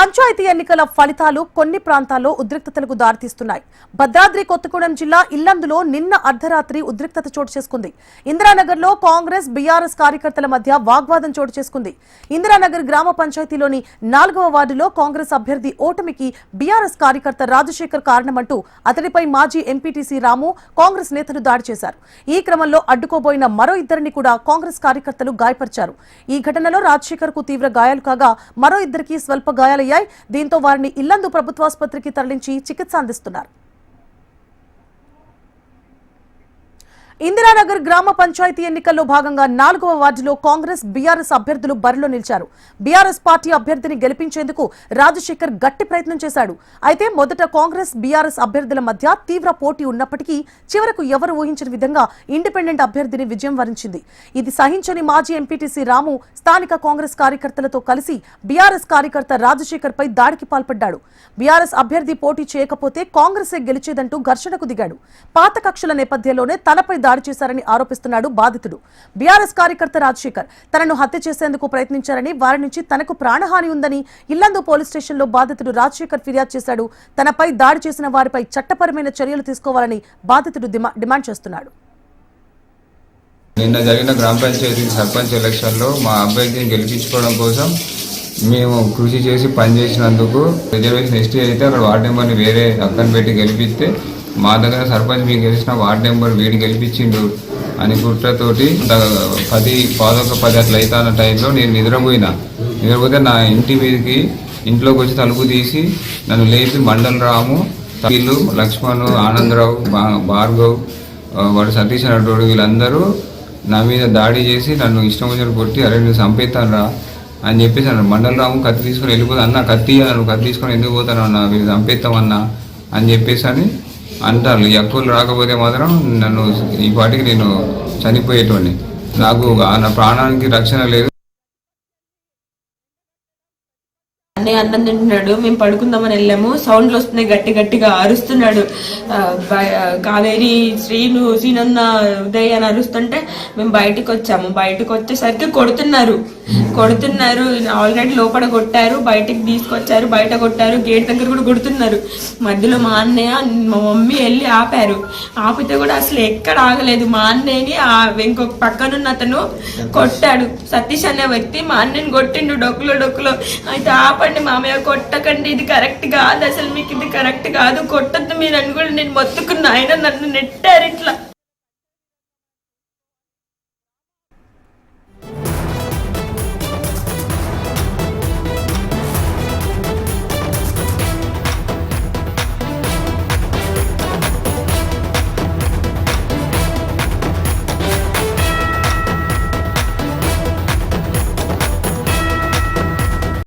పంచాయతీ ఎన్నికల ఫలితాలు కొన్ని ప్రాంతాల్లో ఉద్రిక్తతలకు దారితీస్తున్నాయి. భద్రాద్రి కొత్తగూడెం జిల్లా ఇల్లందులో నిన్న అర్ధరాత్రి ఉద్రిక్తత చోటు చేసుకుంది. ఇందిరానగర్లో కాంగ్రెస్ బీఆర్ఎస్ కార్యకర్తల మధ్య వాగ్వాదం చోటు చేసుకుంది. ఇందిరానగర్ గ్రామ పంచాయతీలోని 4వ వార్డులో కాంగ్రెస్ అభ్యర్థి ఓటమికి బీఆర్ఎస్ కార్యకర్త రాజశేఖర్ కారణమంటూ అతడిపై మాజీ ఎంపీటీసీ రాము కాంగ్రెస్ నేతలు దాడి చేశారు. ఈ క్రమంలో అడ్డుకోబోయిన మరో ఇద్దరిని కూడా కాంగ్రెస్ కార్యకర్తలు గాయపరిచారు. ఈ ఘటనలో రాజశేఖర్ కు తీవ్ర గాయాలు కాగా మరో ఇద్దరికి స్వల్ప గాయాలయ్యాయి. దీంతో వారిని ఇల్లందు ప్రభుత్వాసుపత్రికి తరలించి చికిత్స అందిస్తున్నారు. ఇందిరానగర్ గ్రామ పంచాయతీ ఎన్నికల్లో భాగంగా 4వ వార్డులో కాంగ్రెస్ బీఆర్ఎస్ అభ్యర్థులు బరిలో నిలిచారు. బీఆర్ఎస్ పార్టీ అభ్యర్థిని గెలిపించేందుకు రాజశేఖర్ గట్టి ప్రయత్నం చేశాడు. అయితే మొదట కాంగ్రెస్ బీఆర్ఎస్ అభ్యర్థుల మధ్య తీవ్ర పోటీ ఉన్నప్పటికీ చివరకు ఎవరు ఊహించిన విధంగా ఇండిపెండెంట్ అభ్యర్థిని విజయం వరించింది. ఇది సహించని మాజీ ఎంపీటీసీ రాము స్థానిక కాంగ్రెస్ కార్యకర్తలతో కలిసి బీఆర్ఎస్ కార్యకర్త రాజశేఖర్ పై దాడికి పాల్పడ్డాడు. బీఆర్ఎస్ అభ్యర్థి పోటీ చేయకపోతే కాంగ్రెసే గెలిచేదంటూ ఘర్షణకు దిగాడు. పాత కక్షల నేపథ్యంలోనే తనపై దాడి చేశారని ఆరోపిస్తున్నాడు బాధితుడు. బీఆర్ఎస్ కార్యకర్త రాజశేఖర్ తనను హత్య చేసేందుకు ప్రయత్నించారని, వారి నుంచి తనకు ప్రాణహాని ఉందని ఇల్లందు పోలీస్ స్టేషన్లో బాధితుడు రాజశేఖర్ ఫిర్యాదు చేశాడు. తనపై దాడి చేసిన వారిపై చట్టపరమైన చర్యలు తీసుకోవాలని బాధితుడు డిమాండ్ చేస్తున్నాడు. నిన్న జరిగిన గ్రామ పంచాయతీ సర్పంచ్ ఎలక్షన్లో మా అభ్యర్థిని గెలిపించుకోవడం కోసం మేము కృషి చేసి పనిచేసినందుకు రిజర్వేషన్ ఎస్టీ అయితే అక్కడ వార్డు నెంబర్ని వేరే అక్కని పెట్టి గెలిపిస్తే మా దగ్గర సర్పంచ్ మీకు గెలిచిన వార్డు నెంబర్ వీడి గెలిపించిండు అని కుట్రతోటి 10 అట్లా అయితే అన్న టైంలో నేను నిద్రపోతే నా ఇంటి మీదకి ఇంట్లోకి వచ్చి తలుపు తీసి నన్ను లేపి మండల్ రాము, వీళ్ళు లక్ష్మణ్, ఆనందరావు, భార్గవ్, వాడు సతీష్ అన్నోడు వీళ్ళందరూ నా మీద దాడి చేసి నన్ను ఇష్టం వచ్చినట్టు కొట్టి అరే నువ్వు చంపేస్తాను రా అని చెప్పేసి అన్నాడు. మండల్ రాము కత్తి తీసుకొని వెళ్ళిపోతా అన్న కత్తి నువ్వు కత్తి తీసుకొని ఎందుకు పోతాను అన్న వీళ్ళు చంపేస్తామన్నా అని చెప్పేసి అని అంటారు. ఎక్కువలు రాకపోతే మాత్రం నన్ను ఈ పాటికి నేను చనిపోయేటోడిని. నాకు నా ప్రాణానికి రక్షణ లేదు. అన్నయ్య అన్నం తింటున్నాడు, మేము పడుకుందామని వెళ్ళాము. సౌండ్లు వస్తున్నాయి, గట్టి గట్టిగా అరుస్తున్నాడు. కావేరి, శ్రీను, శ్రీనంద, ఉదయ్ అని అరుస్తుంటే మేము బయటకు వచ్చాము. బయటకు వచ్చేసరికి కొడుతున్నారు. ఆల్రెడీ లోపల కొట్టారు, బయటకు తీసుకొచ్చారు, బయట కొట్టారు, గేట్ దగ్గర కూడా కొడుతున్నారు. మధ్యలో మా అన్నయ్య మా మమ్మీ వెళ్ళి ఆపితే కూడా అసలు ఎక్కడ ఆగలేదు. మా అన్నయ్యని ఇంకొక పక్కనున్న అతను కొట్టాడు. సతీష్ అనే వ్యక్తి మా అన్నయ్యని కొట్టిండు డొక్కులో. అయితే ఆపండి మామయ్య, కొట్టకండి, ఇది కరెక్ట్ కాదు, అసలు మీకు ఇది కరెక్ట్ కాదు, కొట్టద్దు మీరు అని కూడా నేను మొత్తుకున్నా. ఆయన నన్ను నెట్టారు ఇట్లా.